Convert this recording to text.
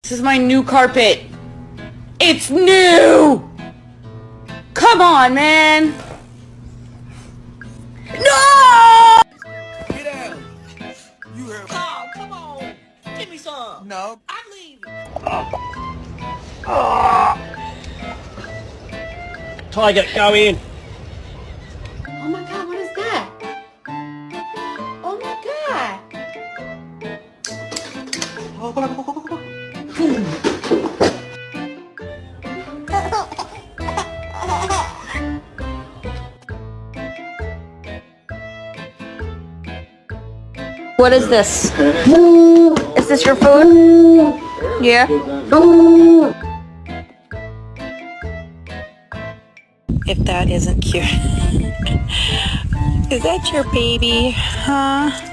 This is my new carpet. It's new! Come on, man! No! Get out! You heard me. Oh, come on. Give me some. No. I'm leaving. Tiger, go in. Oh my god, what is that? Oh my god. What is this? Is this your food? Yeah? If that isn't cute. Is that your baby? Huh?